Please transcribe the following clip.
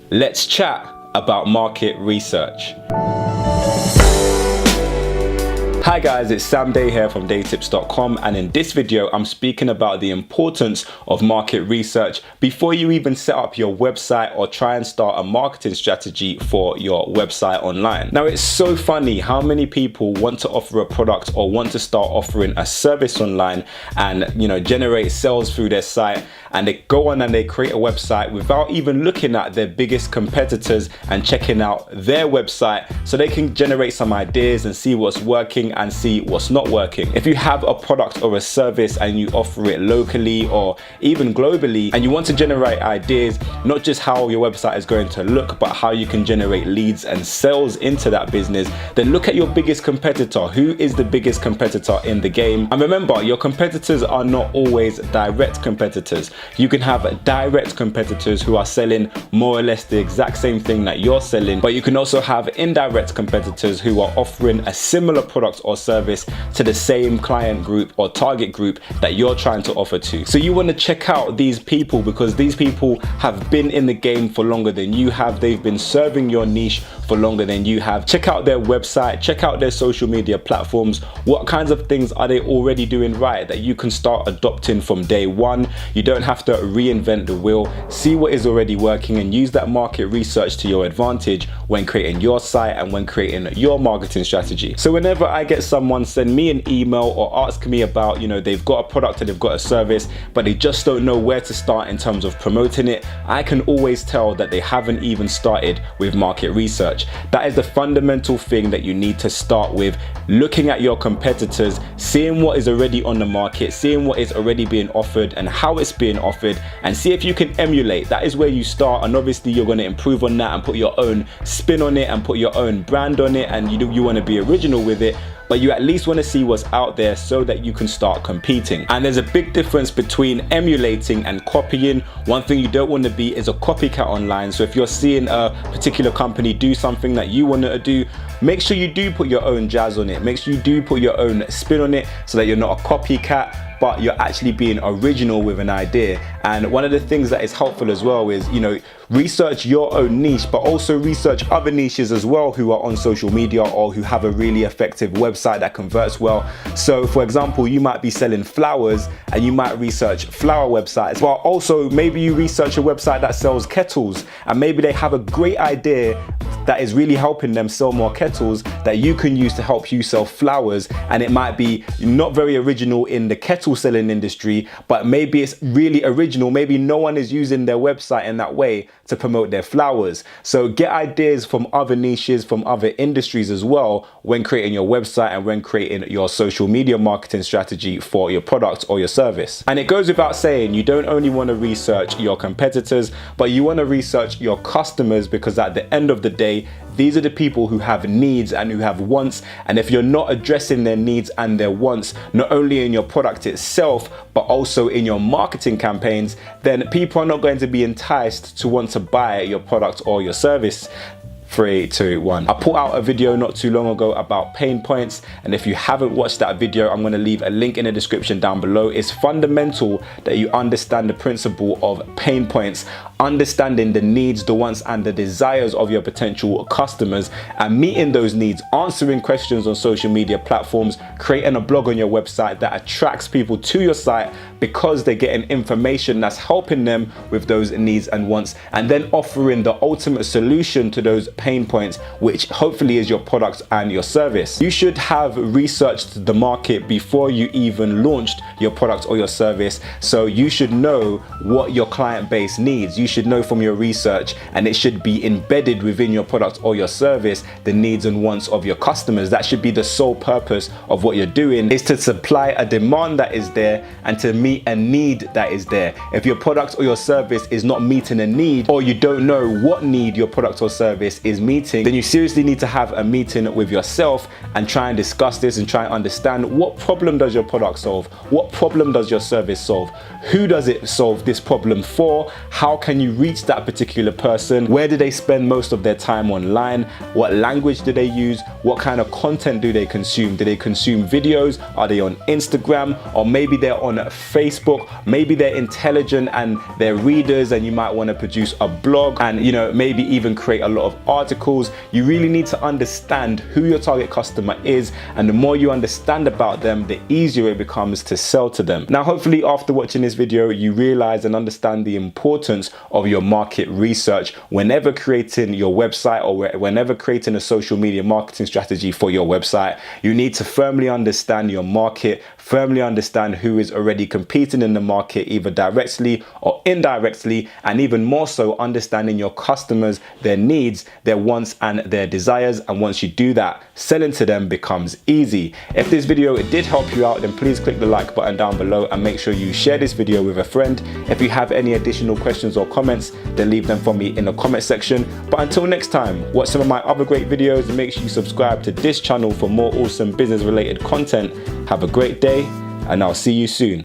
Let's chat about market research. Hi guys, it's Sam Day here from DeyTips.com, and in this video I'm speaking about the importance of market research before you even set up your website or try and start a marketing strategy for your website online. Now, it's so funny how many people want to offer a product or want to start offering a service online and generate sales through their site, and they go on and they create a website without even looking at their biggest competitors and checking out their website so they can generate some ideas and see what's working and see what's not working. If you have a product or a service and you offer it locally or even globally, and you want to generate ideas, not just how your website is going to look, but how you can generate leads and sales into that business, then look at your biggest competitor. Who is the biggest competitor in the game? And remember, your competitors are not always direct competitors. You can have direct competitors who are selling more or less the exact same thing that you're selling, but you can also have indirect competitors who are offering a similar product or service to the same client group or target group that you're trying to offer to. So you want to check out these people because these people have been in the game for longer than you have. They've been serving your niche for longer than you have. Check out their website, check out their social media platforms. What kinds of things are they already doing right that you can start adopting from day one? You don't have to reinvent the wheel. See what is already working and use that market research to your advantage when creating your site and when creating your marketing strategy. So whenever I get someone send me an email or ask me about, they've got a product or they've got a service, but they just don't know where to start in terms of promoting it, I can always tell that they haven't even started with market research. That is the fundamental thing that you need to start with, looking at your competitors, seeing what is already on the market, seeing what is already being offered and how it's being offered, and see if you can emulate. That is where you start, and obviously you're going to improve on that and put your own spin on it and put your own brand on it, and you want to be original with it, but you at least want to see what's out there so that you can start competing. And there's a big difference between emulating and copying. One thing you don't want to be is a copycat online. So if you're seeing a particular company do something that you want to do, make sure you do put your own jazz on it. Make sure you do put your own spin on it so that you're not a copycat, but you're actually being original with an idea. And one of the things that is helpful as well is, research your own niche, but also research other niches as well who are on social media or who have a really effective website that converts well. So for example, you might be selling flowers and you might research flower websites, but also maybe you research a website that sells kettles and maybe they have a great idea that is really helping them sell more kettles that you can use to help you sell flowers. And it might be not very original in the kettle selling industry, but maybe it's really original. Maybe no one is using their website in that way to promote their flowers. So get ideas from other niches, from other industries as well when creating your website and when creating your social media marketing strategy for your product or your service. And it goes without saying, you don't only want to research your competitors, but you want to research your customers, because at the end of the day, these are the people who have needs and who have wants. And if you're not addressing their needs and their wants, not only in your product itself, but also in your marketing campaigns, then people are not going to be enticed to want to buy your product or your service. 3, 2, 1. I put out a video not too long ago about pain points, and if you haven't watched that video, I'm going to leave a link in the description down below. It's fundamental that you understand the principle of pain points, understanding the needs, the wants and the desires of your potential customers, and meeting those needs, answering questions on social media platforms, creating a blog on your website that attracts people to your site because they're getting information that's helping them with those needs and wants, and then offering the ultimate solution to those pain points, which hopefully is your product and your service. You should have researched the market before you even launched your product or your service, so you should know what your client base needs. You should know from your research, and it should be embedded within your product or your service, the needs and wants of your customers. That should be the sole purpose of what you're doing, is to supply a demand that is there and to meet a need that is there. If your product or your service is not meeting a need, or you don't know what need your product or service is these meetings, then you seriously need to have a meeting with yourself and try and discuss this and try and understand what problem does your product solve? What problem does your service solve? Who does it solve this problem for? How can you reach that particular person? Where do they spend most of their time online? What language do they use? What kind of content do they consume? Do they consume videos? Are they on Instagram? Or maybe they're on Facebook? Maybe they're intelligent and they're readers and you might want to produce a blog and, you know, maybe even create a lot of articles. You really need to understand who your target customer is, and the more you understand about them, the easier it becomes to sell to them. Now, hopefully after watching this video, you realize and understand the importance of your market research whenever creating your website or whenever creating a social media marketing strategy for your website. You need to firmly understand your market, firmly understand who is already competing in the market, either directly or indirectly, and even more so understanding your customers, their needs, their wants and their desires. And once you do that, selling to them becomes easy. If this video did help you out, then please click the like button down below and make sure you share this video with a friend. If you have any additional questions or comments, then leave them for me in the comment section. But until next time, watch some of my other great videos and make sure you subscribe to this channel for more awesome business related content. Have a great day, and I'll see you soon.